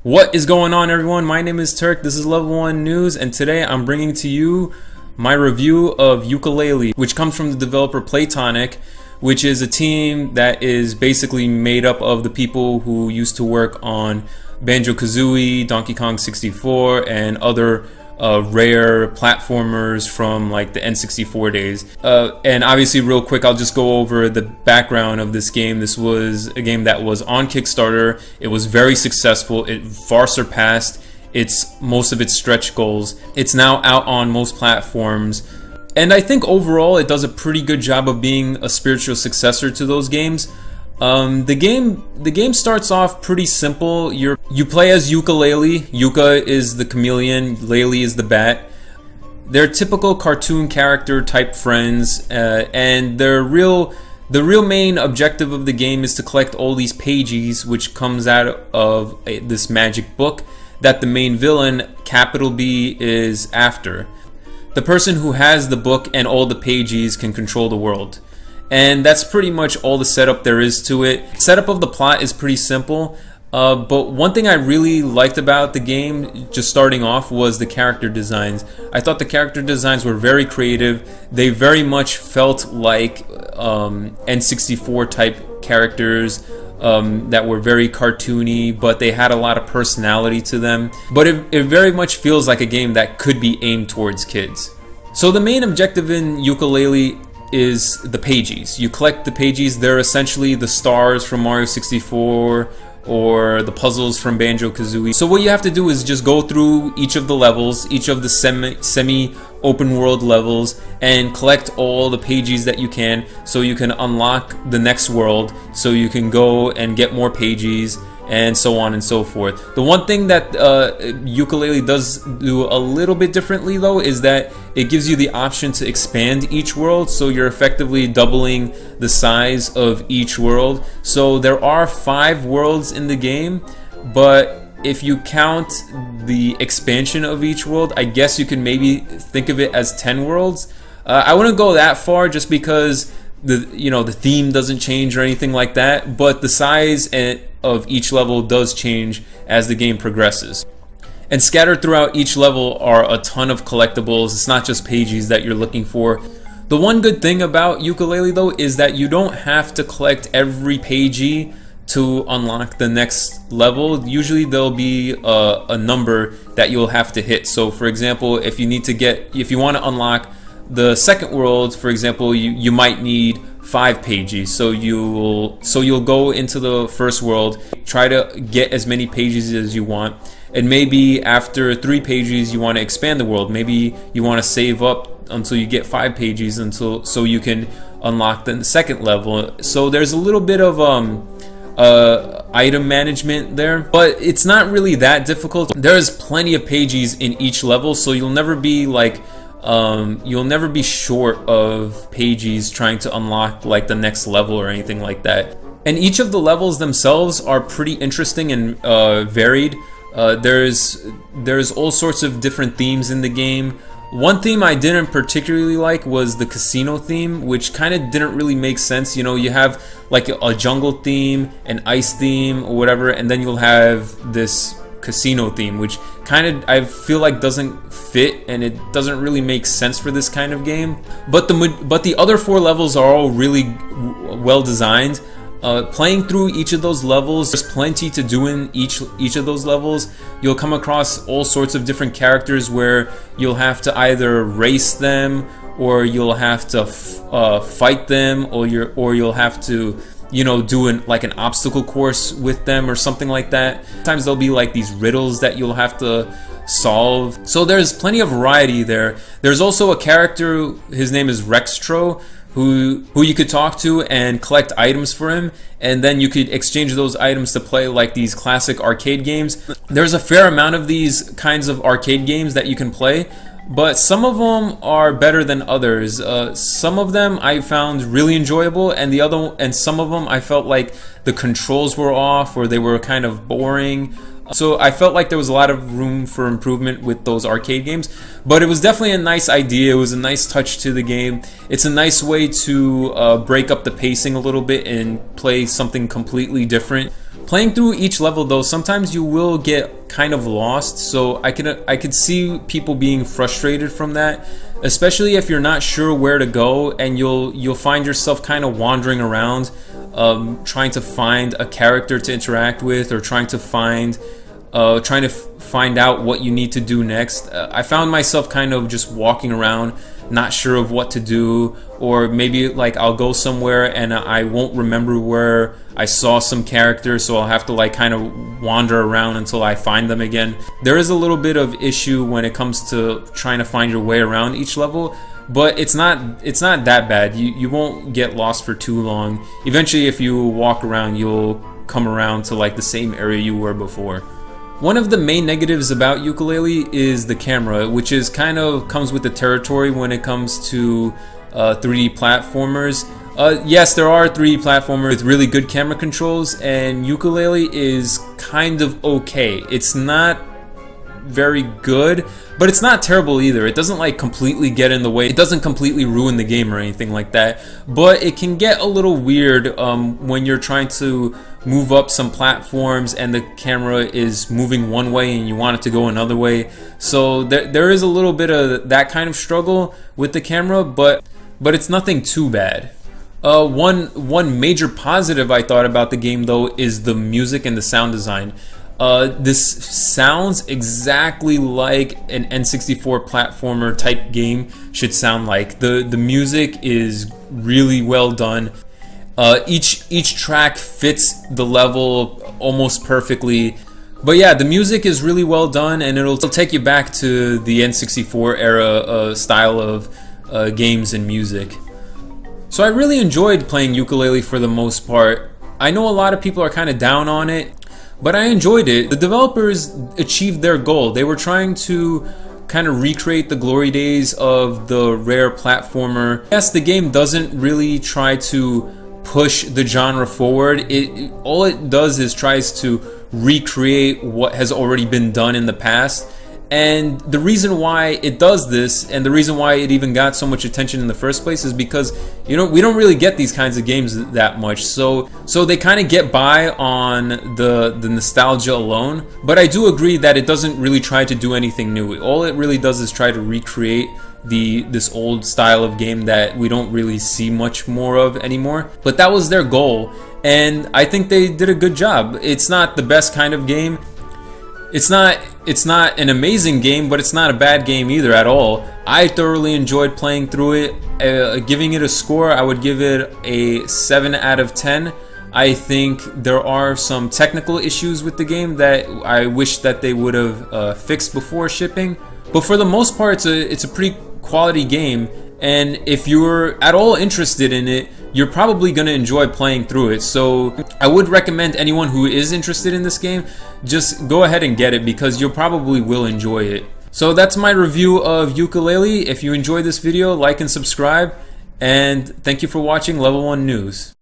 What is going on, everyone? My name is Turk. This is Level 1 News, and today I'm bringing to you my review of Yooka Laylee, which comes from the developer Playtonic, which is a team that is basically made up of the people who used to work on Banjo-Kazooie, Donkey Kong 64, and other rare platformers from like the N64 days. And obviously, real quick, I'll just go over the background of this game. This was a game that was on Kickstarter. It was very successful. It far surpassed most of its stretch goals. It's now out on most platforms. And I think overall it does a pretty good job of being a spiritual successor to those games. The game starts off pretty simple. You play as Yooka Laylee. Yooka is the chameleon, Laylee is the bat. They're typical cartoon character type friends, and the real main objective of the game is to collect all these pages, which comes out of this magic book that the main villain, capital B, is after. The person who has the book and all the pages can control the world. And that's pretty much all the setup there is to it. Setup of the plot is pretty simple, but one thing I really liked about the game, just starting off, was the character designs. I thought the character designs were very creative. They very much felt like N64 type characters that were very cartoony, but they had a lot of personality to them. But it very much feels like a game that could be aimed towards kids. So the main objective in Yooka Laylee is the pages. You collect the pages. They're essentially the stars from Mario 64 or the puzzles from Banjo-Kazooie. So what you have to do is just go through each of the levels, each of the semi open world levels, and collect all the pages that you can, so you can unlock the next world, so you can go and get more pages, and so on and so forth. The one thing that Yooka Laylee does do a little bit differently, though, is that it gives you the option to expand each world, so you're effectively doubling the size of each world. So there are 5 worlds in the game, but if you count the expansion of each world, I guess you can maybe think of it as 10 worlds. I wouldn't go that far, just because the theme doesn't change or anything like that, but the size of each level does change as the game progresses. And scattered throughout each level are a ton of collectibles. It's not just pages that you're looking for. The one good thing about Yooka Laylee, though, is that you don't have to collect every pagey to unlock the next level. Usually there'll be a number that you'll have to hit. So for example, if you want to unlock the second world, for example, you might need 5 pages. So you'll go into the first world, try to get as many pages as you want, and maybe after 3 pages you want to expand the world. Maybe you want to save up until you get 5 pages so you can unlock the second level. So there's a little bit of item management there, but it's not really that difficult. There's plenty of pages in each level, so you'll never be short of pages trying to unlock like the next level or anything like that. And each of the levels themselves are pretty interesting and varied. There's all sorts of different themes in the game. One theme I didn't particularly like was the casino theme, which kind of didn't really make sense. You have like a jungle theme, an ice theme, or whatever, and then you'll have this casino theme, which kind of I feel like doesn't fit, and it doesn't really make sense for this kind of game. But the other 4 levels are all really well designed. Playing through each of those levels, there's plenty to do in each of those levels. You'll come across all sorts of different characters where you'll have to either race them, or you'll have to fight them, or you'll have to do an obstacle course with them or something like that. Sometimes there'll be like these riddles that you'll have to solve. So there's plenty of variety there. There's also a character, his name is Rextro, who you could talk to and collect items for him, and then you could exchange those items to play like these classic arcade games. There's a fair amount of these kinds of arcade games that you can play, but some of them are better than others. Some of them I found really enjoyable, and some of them I felt like the controls were off, or they were kind of boring. So I felt like there was a lot of room for improvement with those arcade games, but it was definitely a nice idea. It was a nice touch to the game. It's a nice way to break up the pacing a little bit and play something completely different. Playing through each level though, sometimes you will get kind of lost, so I could see people being frustrated from that, especially if you're not sure where to go, and you'll find yourself kind of wandering around, trying to find a character to interact with, or trying to find out what you need to do next. I found myself kind of just walking around, not sure of what to do, or maybe like I'll go somewhere and I won't remember where I saw some character, so I'll have to like kind of wander around until I find them again. There is a little bit of issue when it comes to trying to find your way around each level, but it's not that bad. You won't get lost for too long. Eventually, if you walk around, you'll come around to like the same area you were before. One of the main negatives about Yooka Laylee is the camera, which is kind of comes with the territory when it comes to 3D platformers. Yes, there are 3D platformers with really good camera controls, and Yooka Laylee is kind of okay. It's not very good, but it's not terrible either. It doesn't like completely get in the way. It doesn't completely ruin the game or anything like that, but it can get a little weird when you're trying to move up some platforms and the camera is moving one way and you want it to go another way. So there is a little bit of that kind of struggle with the camera, but it's nothing too bad. One major positive I thought about the game though is the music and the sound design. This sounds exactly like an N64 platformer type game should sound like. The music is really well done. Each track fits the level almost perfectly. But yeah, the music is really well done, and it'll take you back to the N64 era style of games and music. So I really enjoyed playing Yooka Laylee for the most part. I know a lot of people are kind of down on it, but I enjoyed it. The developers achieved their goal. They were trying to kind of recreate the glory days of the Rare platformer. Yes, the game doesn't really try to push the genre forward. All it does is tries to recreate what has already been done in the past. And the reason why it does this, and the reason why it even got so much attention in the first place, is because we don't really get these kinds of games that much. So they kind of get by on the nostalgia alone. But I do agree that it doesn't really try to do anything new. All it really does is try to recreate this old style of game that we don't really see much more of anymore. But that was their goal, and I think they did a good job. It's not the best kind of game. It's not an amazing game, but it's not a bad game either at all. I thoroughly enjoyed playing through it. Giving it a score, I would give it a 7 out of 10. I think there are some technical issues with the game that I wish that they would have fixed before shipping. But for the most part, it's a pretty quality game, and if you're at all interested in it, you're probably going to enjoy playing through it. So I would recommend anyone who is interested in this game, just go ahead and get it, because you probably will enjoy it. So that's my review of Yooka Laylee. If you enjoyed this video, like and subscribe, and thank you for watching Level 1 News.